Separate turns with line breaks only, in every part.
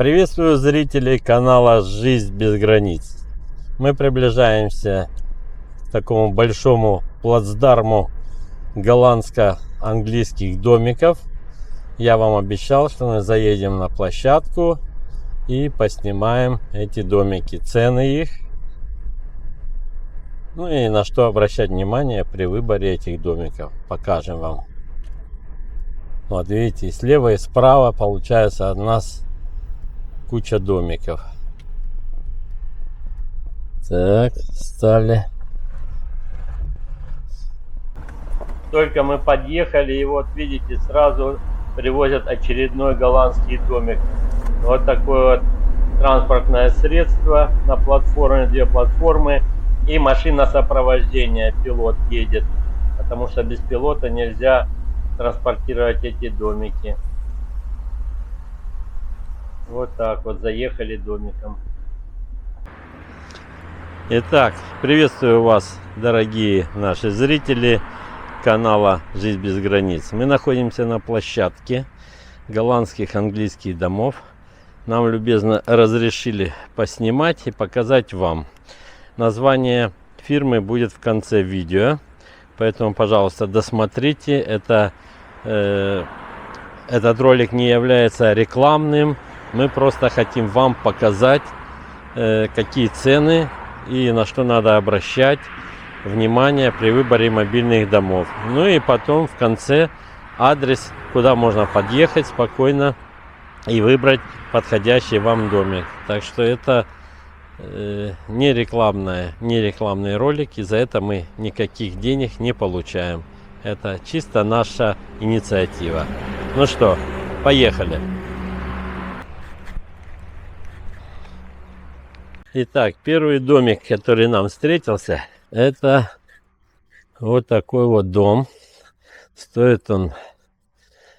Приветствую зрителей канала «Жизнь без границ». Мы приближаемся к такому большому плацдарму голландско-английских домиков. Я вам обещал, что мы заедем на площадку и поснимаем эти домики, цены их, ну и на что обращать внимание при выборе этих домиков. Покажем вам. Вот видите, и слева и справа получается от нас куча домиков. Так, стали. Только мы подъехали, и вот видите, сразу привозят очередной голландский домик. Вот такое вот транспортное средство на платформе, две платформы и машина сопровождения. Пилот едет, потому что без пилота нельзя транспортировать эти домики. Вот так вот заехали домиком. Итак, приветствую вас, дорогие наши зрители канала «Жизнь без границ». Мы находимся на площадке голландских английских домов. Нам любезно разрешили поснимать и показать вам. Название фирмы будет в конце видео, поэтому, пожалуйста, досмотрите. Этот ролик не является рекламным. Мы просто хотим вам показать, какие цены и на что надо обращать внимание при выборе мобильных домов. Ну и потом в конце адрес, куда можно подъехать спокойно и выбрать подходящий вам домик. Так что это не рекламные ролики, за это мы никаких денег не получаем. Это чисто наша инициатива. Ну что, поехали. Итак, первый домик, который нам встретился, это вот такой вот дом. Стоит он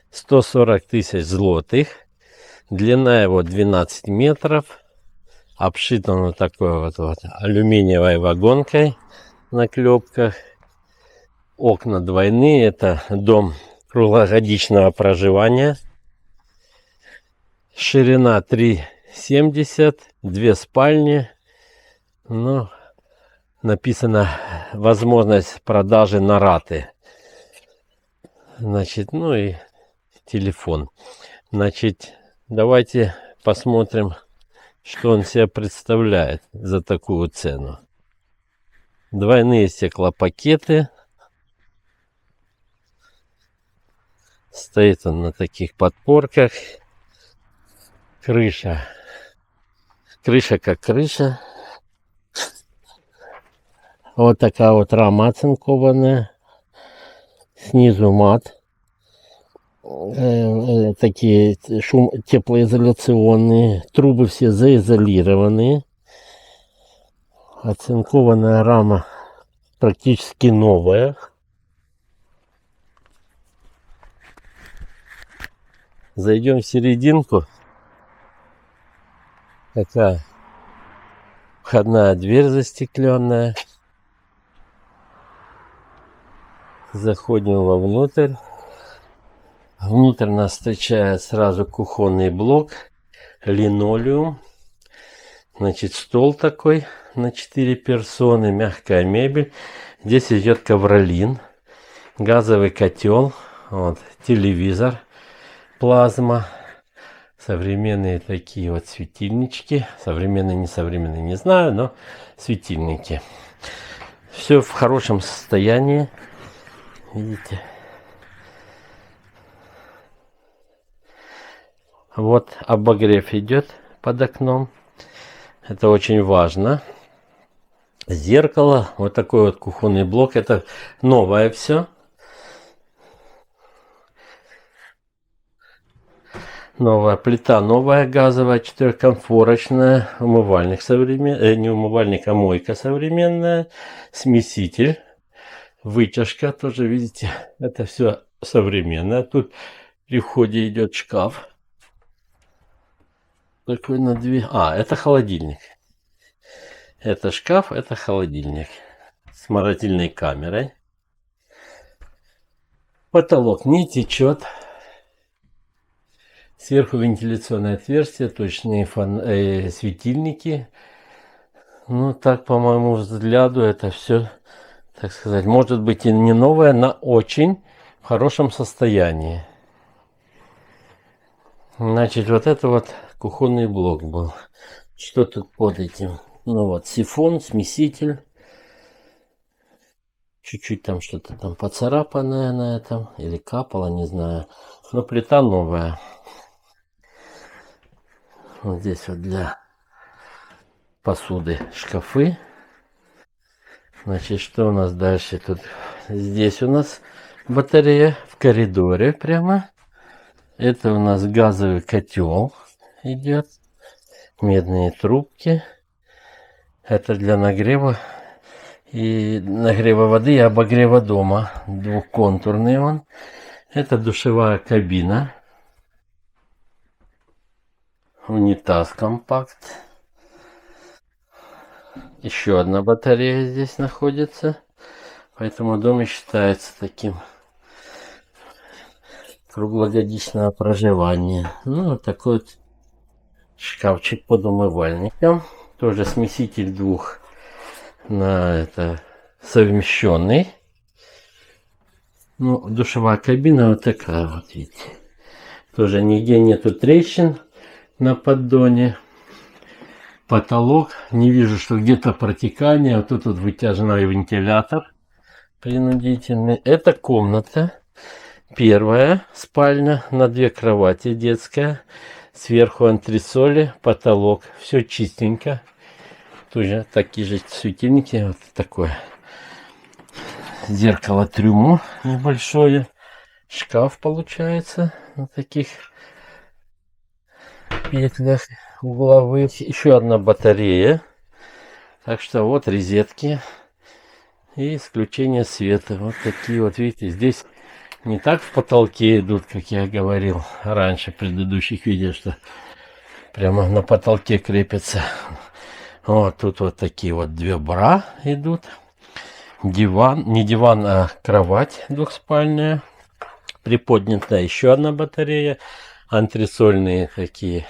140 тысяч злотых. Длина его 12 метров. Обшит он вот такой вот алюминиевой вагонкой на клепках. Окна двойные. Это дом круглогодичного проживания. Ширина 3,70. Две спальни. Ну, написано возможность продажи на раты. Значит, ну и телефон. Значит, давайте посмотрим, что он себя представляет за такую цену. Двойные стеклопакеты. Стоит он на таких подпорках. Крыша как крыша. Вот такая вот рама оцинкованная. Снизу мат. Такие теплоизоляционные. Трубы все заизолированные. Оцинкованная рама практически новая. Зайдем в серединку. Такая входная дверь застекленная. Заходим вовнутрь. Внутрь нас встречает сразу кухонный блок, линолеум. Значит, стол такой на 4 персоны, мягкая мебель. Здесь идет ковролин, газовый котел, вот, телевизор, плазма. Современные такие вот светильнички. Современные, не знаю, но светильники. Все в хорошем состоянии. Видите? Вот обогрев идет под окном. Это очень важно. Зеркало. Вот такой вот кухонный блок. Это новое все. Новая плита, новая газовая, четырехконфорочная, умывальник современный, не умывальник, а мойка современная, смеситель, вытяжка, тоже видите, это все современное. Тут при входе идет шкаф. Такой на две. Это холодильник. Это шкаф, это холодильник с морозильной камерой. Потолок не течет. Сверху вентиляционное отверстие, точные светильники. Ну, так, по моему взгляду, это все, так сказать, может быть и не новое, но очень в хорошем состоянии. Значит, вот это вот кухонный блок был. Что тут под этим? Ну вот, сифон, смеситель. Чуть-чуть там что-то там поцарапанное на этом. Или капало, не знаю. Но плита новая. Вот здесь вот для посуды шкафы. Значит, что у нас дальше тут? Здесь у нас батарея в коридоре прямо. Это у нас газовый котел идет. Медные трубки. Это для нагрева и нагрева воды и обогрева дома. Двухконтурный он. Это душевая кабина. Унитаз компакт. Еще одна батарея здесь находится. Поэтому дом и считается таким круглогодичного проживания. Ну, вот такой вот шкафчик под умывальником. Тоже смеситель двух на это совмещенный. Ну, душевая кабина вот такая вот, видите. Тоже нигде нету трещин на поддоне. Потолок. Не вижу, что где-то протекание. Вот тут вот вытяжной вентилятор принудительный. Это комната. Первая спальня на 2 кровати, детская. Сверху антресоли, потолок. Все чистенько. Тоже такие же светильники. Вот такое. Зеркало трюмо небольшое. Шкаф получается на таких петлях угловых. Еще одна батарея. Так что вот розетки. И исключение света. Вот такие вот, видите, здесь не так в потолке идут, как я говорил раньше в предыдущих видео, что прямо на потолке крепятся. Вот тут вот такие вот 2 бра идут. Диван, не диван, а кровать двухспальная. Приподнятая еще одна батарея. Антресольные такие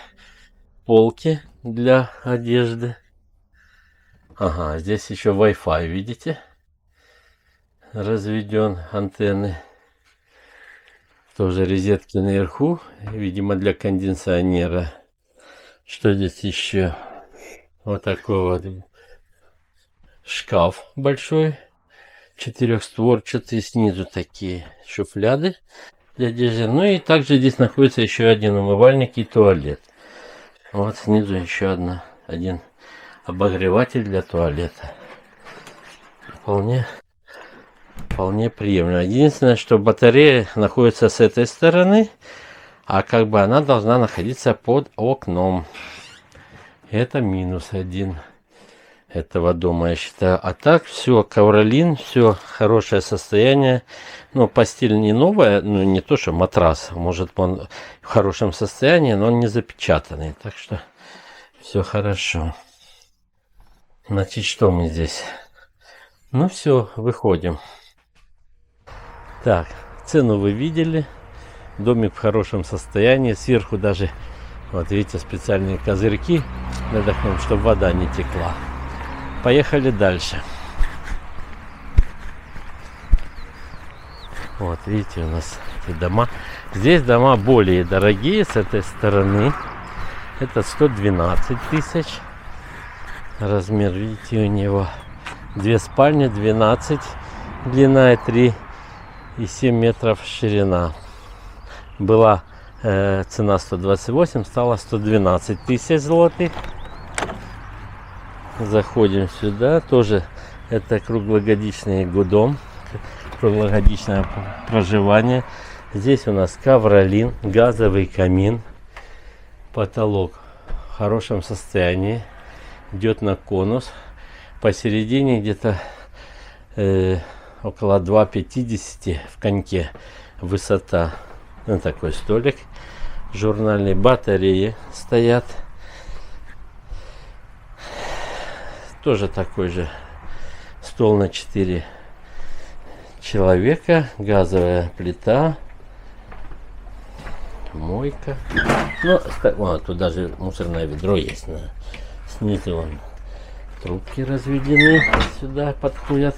полки для одежды. Ага, здесь еще Wi-Fi, видите? Разведен антенны. Тоже розетки наверху, видимо, для кондиционера. Что здесь еще? Вот такой вот шкаф большой, 4-створчатый, снизу такие шуфляды для одежды. Ну и также здесь находится еще один умывальник и туалет. Вот снизу еще один обогреватель для туалета. Вполне приемлемо. Единственное, что батарея находится с этой стороны, а как бы она должна находиться под окном. Это минус один этого дома, я считаю. А так все, ковролин, все хорошее состояние. Ну, постель не новая, ну не то, что матрас. Может, он в хорошем состоянии, но он не запечатанный. Так что все хорошо. Значит, что мы здесь? Ну все, выходим. Так, цену вы видели. Домик в хорошем состоянии. Сверху даже, вот видите, специальные козырьки для того, чтобы вода не текла. Поехали дальше. Вот, видите, у нас эти дома. Здесь дома более дорогие с этой стороны. Это 112 тысяч. Размер, видите, у него 2 спальни, 12 длина и 3,7 метров ширина. Была цена 128, стала 112 тысяч злотых. Заходим сюда. Тоже это круглогодичный дом, круглогодичное проживание. Здесь у нас ковролин, газовый камин, потолок в хорошем состоянии, идет на конус. Посередине где-то около 2,50 в коньке высота. Ну, такой столик. Журнальные батареи стоят. Тоже такой же стол на 4 человека. Газовая плита. мойка. Ну, вот, тут даже мусорное ведро есть. Снизу вон трубки разведены. Сюда подходят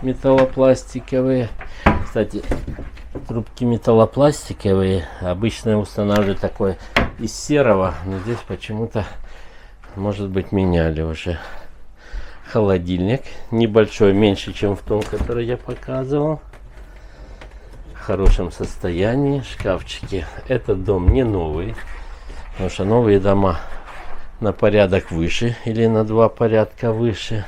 металлопластиковые. Кстати, трубки металлопластиковые обычно устанавливают такое из серого, но здесь почему-то, может быть, меняли уже. Холодильник небольшой, меньше, чем в том, который я показывал. В хорошем состоянии. Шкафчики. Этот дом не новый, потому что новые дома на порядок выше или на 2 порядка выше.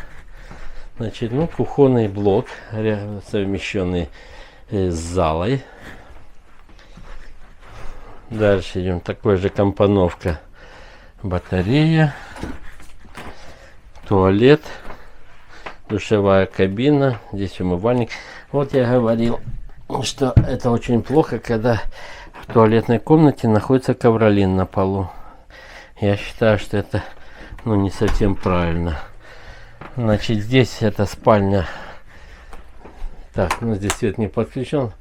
Значит, ну, кухонный блок, совмещенный с залой. Дальше идем. Такой же компоновка. Батарея. Туалет. Душевая кабина. Здесь умывальник. Вот я говорил, что это очень плохо, когда в туалетной комнате находится ковролин на полу. Я считаю, что это, ну, не совсем правильно. Значит, здесь это спальня. Так, ну, здесь свет не подключен.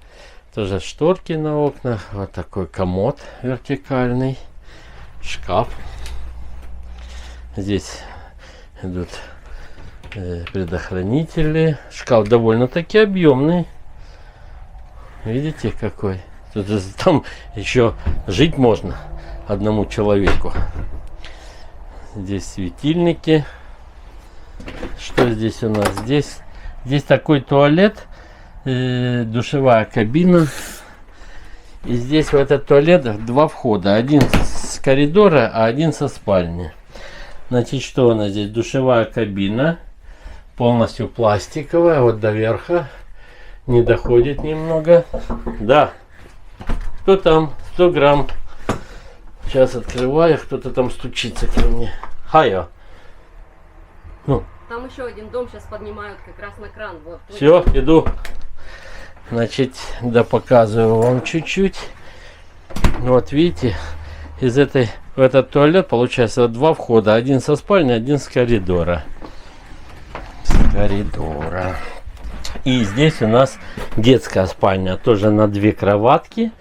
Тоже шторки на окнах. Вот такой комод вертикальный. Шкаф. Здесь идут предохранители. Шкаф довольно-таки объемный. Видите, какой? Тут, там еще жить можно одному человеку. Здесь светильники. Что здесь у нас? Здесь такой туалет, душевая кабина. И здесь в этот туалет 2 входа. Один с коридора, а один со спальни. Значит, что у нас здесь? Душевая кабина. Полностью пластиковая. Вот до верха. Не доходит немного. Да. Кто там? 100 грамм. Сейчас открываю. Кто-то там стучится ко мне. Хайо. Ну.
Там еще один дом сейчас поднимают как раз на кран. Вот.
Все, иду. Значит, да, показываю вам чуть-чуть. Вот видите, в этот туалет получается 2 входа. Один со спальни, один с коридора. И здесь у нас детская спальня. Тоже на 2 кроватки.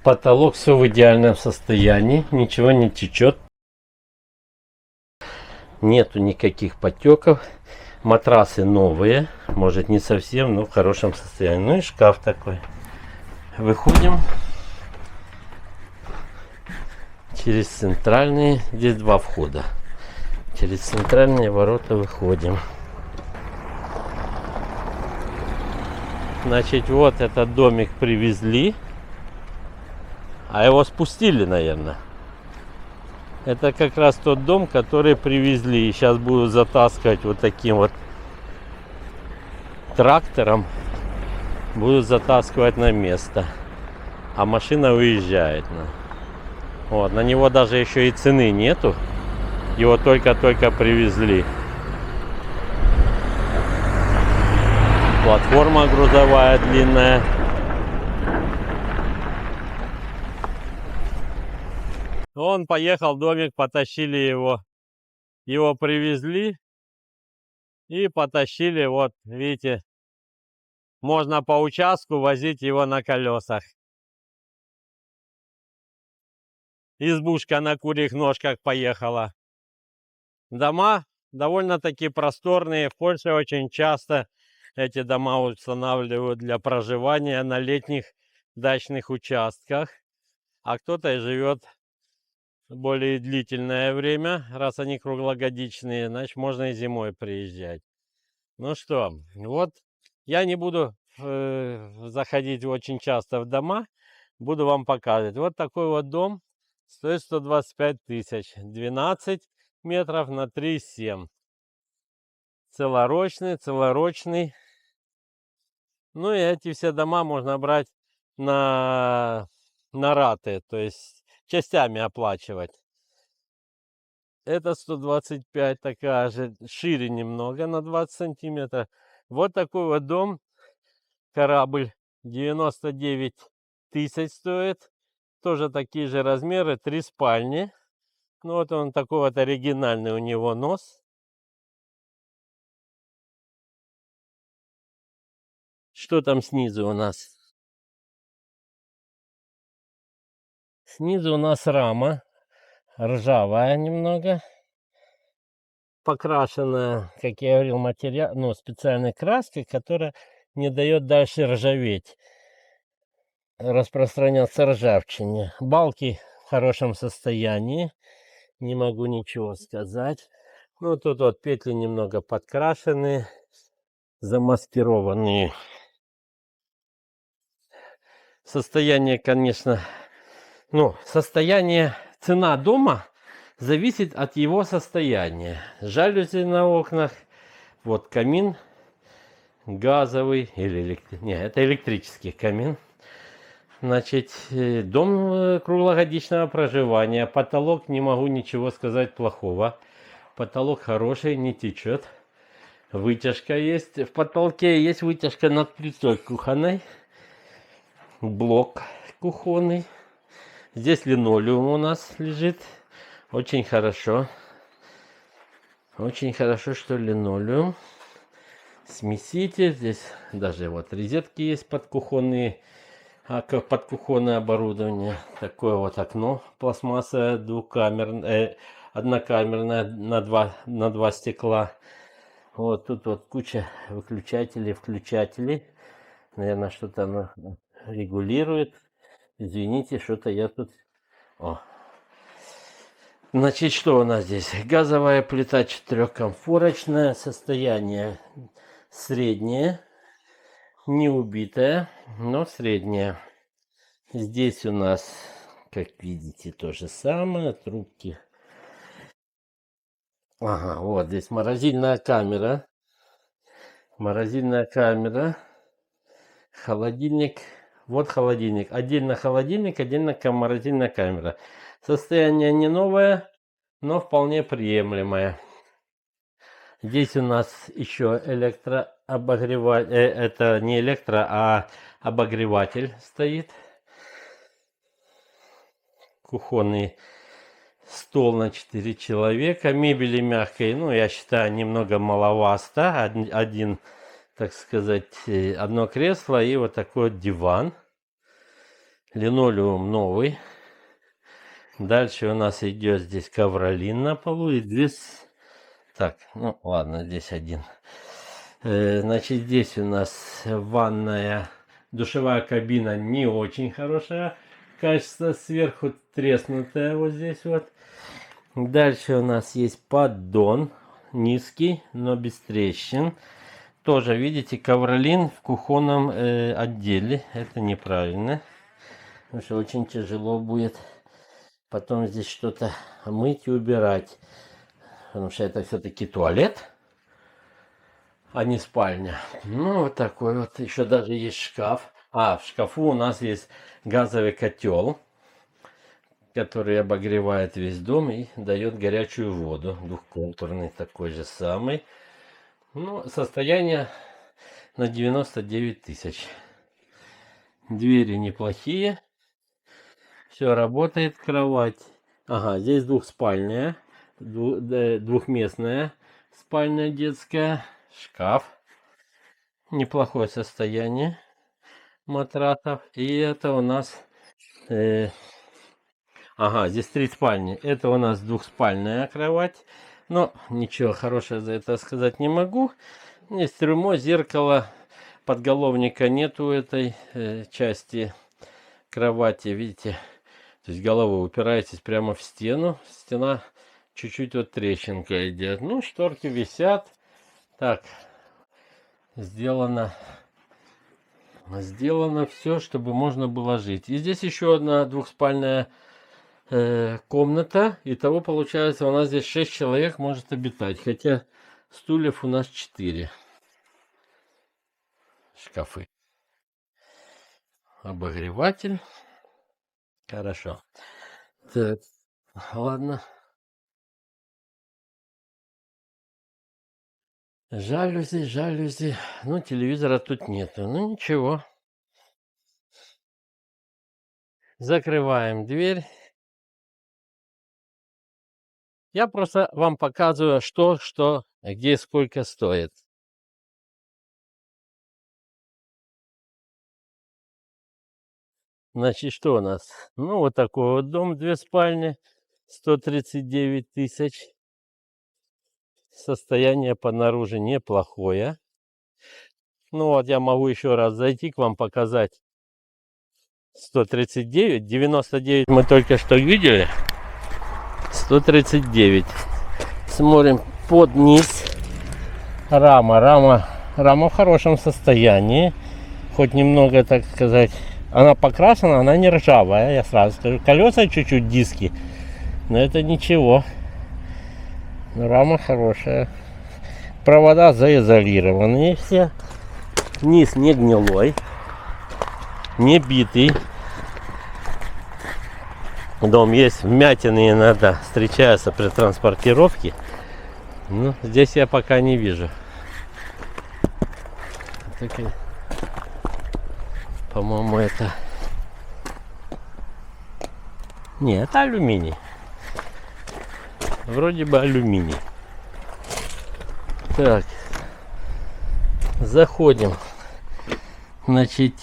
Потолок все в идеальном состоянии. Ничего не течет. Нету никаких потеков. Матрасы новые. Может, не совсем, но в хорошем состоянии. Ну и шкаф такой. Выходим. Через центральные. Здесь 2 входа. Через центральные ворота выходим. Значит, вот этот домик привезли. А его спустили, наверное. Это как раз тот дом, который привезли. И сейчас будут затаскивать вот таким вот трактором. Будут затаскивать на место. А машина уезжает. Вот, на него даже еще и цены нету. Его только-только привезли. Платформа грузовая длинная. Он поехал, домик, потащили его. Его привезли и потащили. Вот, видите, можно по участку возить его на колесах. Избушка на курьих ножках поехала. Дома довольно-таки просторные. В Польше очень часто эти дома устанавливают для проживания на летних дачных участках. А кто-то и живет более длительное время. Раз они круглогодичные, значит, можно и зимой приезжать. Ну что, вот я не буду заходить очень часто в дома. Буду вам показывать. Вот такой вот дом. Стоит 125 тысяч. 12 метров на 3,7. Целорочный. Ну и эти все дома можно брать на раты. То есть частями оплачивать. Это 125, такая же, шире немного на 20 сантиметров. Вот такой вот дом. Корабль 99 тысяч стоит. Тоже такие же размеры, 3 спальни. Ну вот он такой вот оригинальный у него нос. Что там снизу у нас? Снизу у нас рама ржавая немного. Покрашенная, как я говорил, материал, ну, специальной краской, которая не дает дальше ржаветь, распространяться ржавчине. Балки в хорошем состоянии, не могу ничего сказать. Ну, тут вот петли немного подкрашены, замаскированные. Состояние, конечно, ну, состояние, цена дома зависит от его состояния. Жалюзи на окнах, вот камин газовый или не, это электрический камин. Значит, дом круглогодичного проживания. Потолок, не могу ничего сказать плохого. Потолок хороший, не течет. Вытяжка есть. В потолке есть вытяжка над плитой кухонной. Блок кухонный. Здесь линолеум у нас лежит. Очень хорошо. Очень хорошо, что линолеум. Смеситель. Здесь даже вот розетки есть под кухонные. Под кухонное оборудование. Такое вот окно пластмассовое, двухкамерное, однокамерное на два стекла. Вот тут вот куча выключателей, включателей. Наверное, что-то оно регулирует. Извините, что-то я тут... О. Значит, что у нас здесь? Газовая плита четырехкомфорочная. Состояние среднее. Не убитая, но средняя. Здесь у нас, как видите, то же самое. Трубки. Ага, вот здесь морозильная камера. Морозильная камера. Холодильник. Вот холодильник. Отдельно холодильник, отдельно морозильная камера. Состояние не новое, но вполне приемлемое. Здесь у нас еще электрообогреватель. Это не электро, а обогреватель стоит. Кухонный стол на 4 человека. Мебели мягкой, ну, я считаю, немного маловато. Один, так сказать, одно кресло и вот такой вот диван. Линолеум новый. Дальше у нас идет здесь ковролин на полу. И здесь... Так, ну ладно, здесь один. Значит, здесь у нас ванная, душевая кабина не очень хорошая. Качество сверху треснутое вот здесь вот. Дальше у нас есть поддон. Низкий, но без трещин. Тоже, видите, ковролин в кухонном отделе. Это неправильно. Потому что очень тяжело будет потом здесь что-то мыть и убирать. Потому что это все-таки туалет, а не спальня. Ну, вот такой вот. Еще даже есть шкаф. А, в шкафу у нас есть газовый котел, который обогревает весь дом и дает горячую воду. Двухконтурный такой же самый. Ну, состояние на 99 тысяч. Двери неплохие. Все работает. Кровать. Ага, здесь двухспальная. Двухместная спальня детская. Шкаф. Неплохое состояние матрасов. И это у нас... ага, здесь 3 спальни. Это у нас двухспальная кровать. Но ничего хорошего за это сказать не могу. Есть трюмо, зеркало. Подголовника нету этой части кровати. Видите? То есть головой упираетесь прямо в стену. Стена чуть-чуть вот трещинка идет. Ну, шторки висят. Так, сделано все, чтобы можно было жить. И здесь еще одна двухспальная комната. Итого получается, у нас здесь 6 человек может обитать. Хотя стульев у нас 4. Шкафы. Обогреватель. Хорошо. Так, ладно. Жалюзи. Ну, телевизора тут нету. Ну, ничего. Закрываем дверь. Я просто вам показываю, что, где, сколько стоит. Значит, что у нас? Ну, вот такой вот дом, 2 спальни, 139 тысяч. Состояние понаружи неплохое. Ну вот я могу еще раз зайти к вам показать. 139, 99 мы только что видели. 139. Смотрим под низ. Рама в хорошем состоянии. Хоть немного, так сказать, она покрашена, она не ржавая, я сразу скажу. Колеса чуть-чуть диски, но это ничего. Рама хорошая. Провода заизолированные все. Низ не гнилой, не битый. Дом есть вмятины иногда встречаются при транспортировке. Ну, здесь я пока не вижу. По-моему, это... Не, это алюминий. Вроде бы алюминий. Так. Заходим. Значит,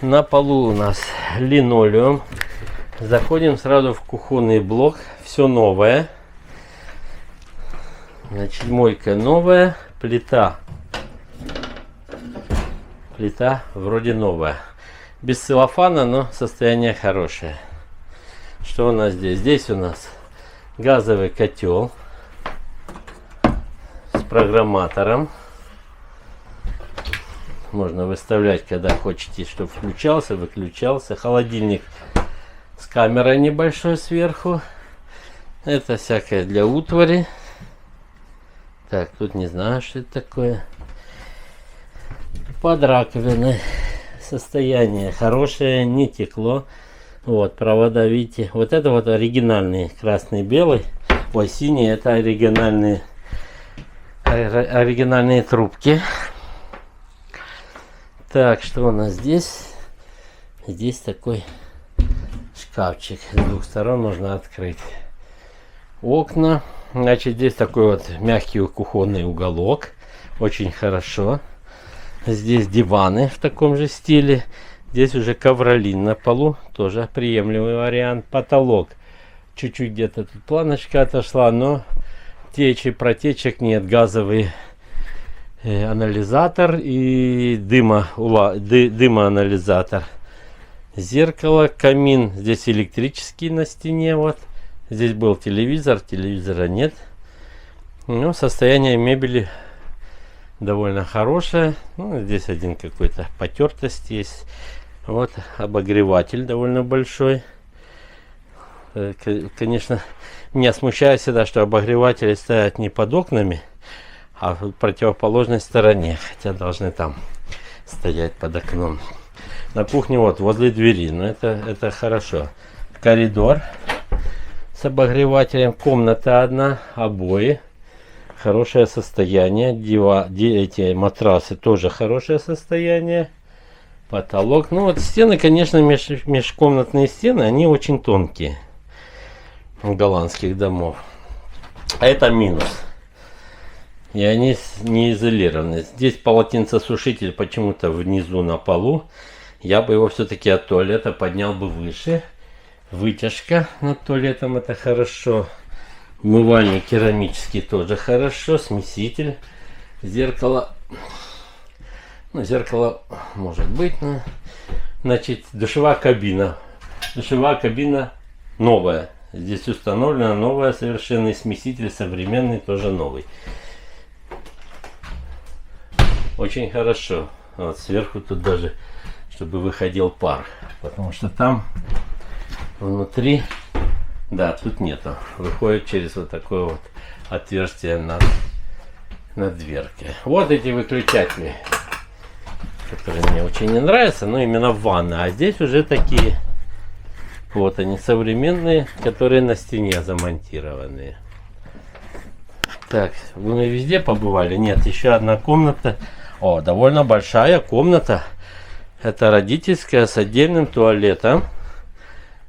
на полу у нас линолеум. Заходим сразу в кухонный блок. Все новое. Значит, мойка новая. Плита вроде новая. Без целлофана, но состояние хорошее. Что у нас здесь? Здесь у нас газовый котел с программатором. Можно выставлять, когда хотите, чтобы включался, выключался. Холодильник с камерой небольшой сверху. Это всякое для утвари. Так, тут не знаю, что это такое. Под раковиной. Состояние хорошее, не текло. Вот, провода, видите. Вот это вот оригинальный красный, белый. Ой, синий, это оригинальные трубки. Так, что у нас здесь? Здесь такой шкафчик. С двух сторон можно открыть. Окна. Значит, здесь такой вот мягкий кухонный уголок. Очень хорошо. Здесь диваны в таком же стиле. Здесь уже ковролин на полу. Тоже приемлемый вариант. Потолок. Чуть-чуть где-то тут планочка отошла, но протечек нет. Газовый анализатор и дымоанализатор. Зеркало, камин. Здесь электрический на стене. Вот. Здесь был телевизор. Телевизора нет. Но состояние мебели довольно хорошая. Ну, здесь один какой-то потертость есть. Вот обогреватель довольно большой. Конечно, меня смущает всегда, что обогреватели стоят не под окнами, а в противоположной стороне. Хотя должны там стоять под окном. На кухне вот возле двери. Но это хорошо. Коридор с обогревателем. Комната одна. Обои. Хорошее состояние. Эти матрасы тоже хорошее состояние. Потолок. Ну вот стены, конечно, межкомнатные стены, они очень тонкие. У голландских домов. А это минус. И они не изолированы. Здесь полотенцесушитель почему-то внизу на полу. Я бы его все-таки от туалета поднял бы выше. Вытяжка над туалетом, это хорошо. Умывальник керамический тоже хорошо. Смеситель. Зеркало. Ну, зеркало может быть. Но... Значит, душевая кабина. Душевая кабина новая. Здесь установлена новая совершенный смеситель. Современный, тоже новый. Очень хорошо. Вот сверху тут даже, чтобы выходил пар. Потому что там внутри... Да, тут нету. Выходит через вот такое вот отверстие над дверкой. Вот эти выключатели, которые мне очень не нравятся, но именно в ванной. А здесь уже такие, вот они современные, которые на стене замонтированные. Так, вы везде побывали? Нет, еще одна комната. О, довольно большая комната. Это родительская с отдельным туалетом.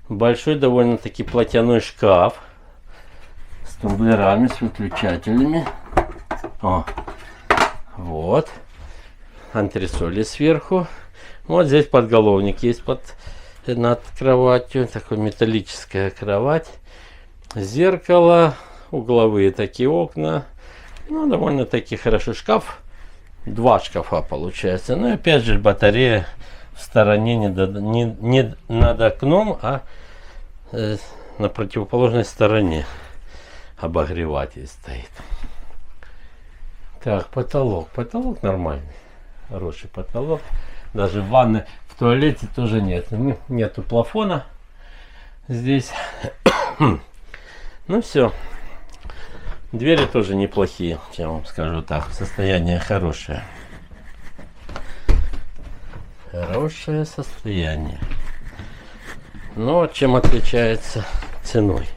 Большой довольно-таки платяной шкаф с тумблерами, с выключателями. О, вот. Антресоли сверху. Вот здесь подголовник есть над кроватью. Такая металлическая кровать. Зеркало. Угловые такие окна. Ну, довольно-таки хороший шкаф. 2 шкафа получается. Ну и опять же батарея в стороне не над окном, а на противоположной стороне обогреватель стоит. Так, потолок. Потолок нормальный. Хороший потолок. Даже в ванной, в туалете тоже нет. Нету плафона здесь. Ну все. Двери тоже неплохие, я вам скажу так. Состояние хорошее. Хорошее состояние. Но чем отличается ценой?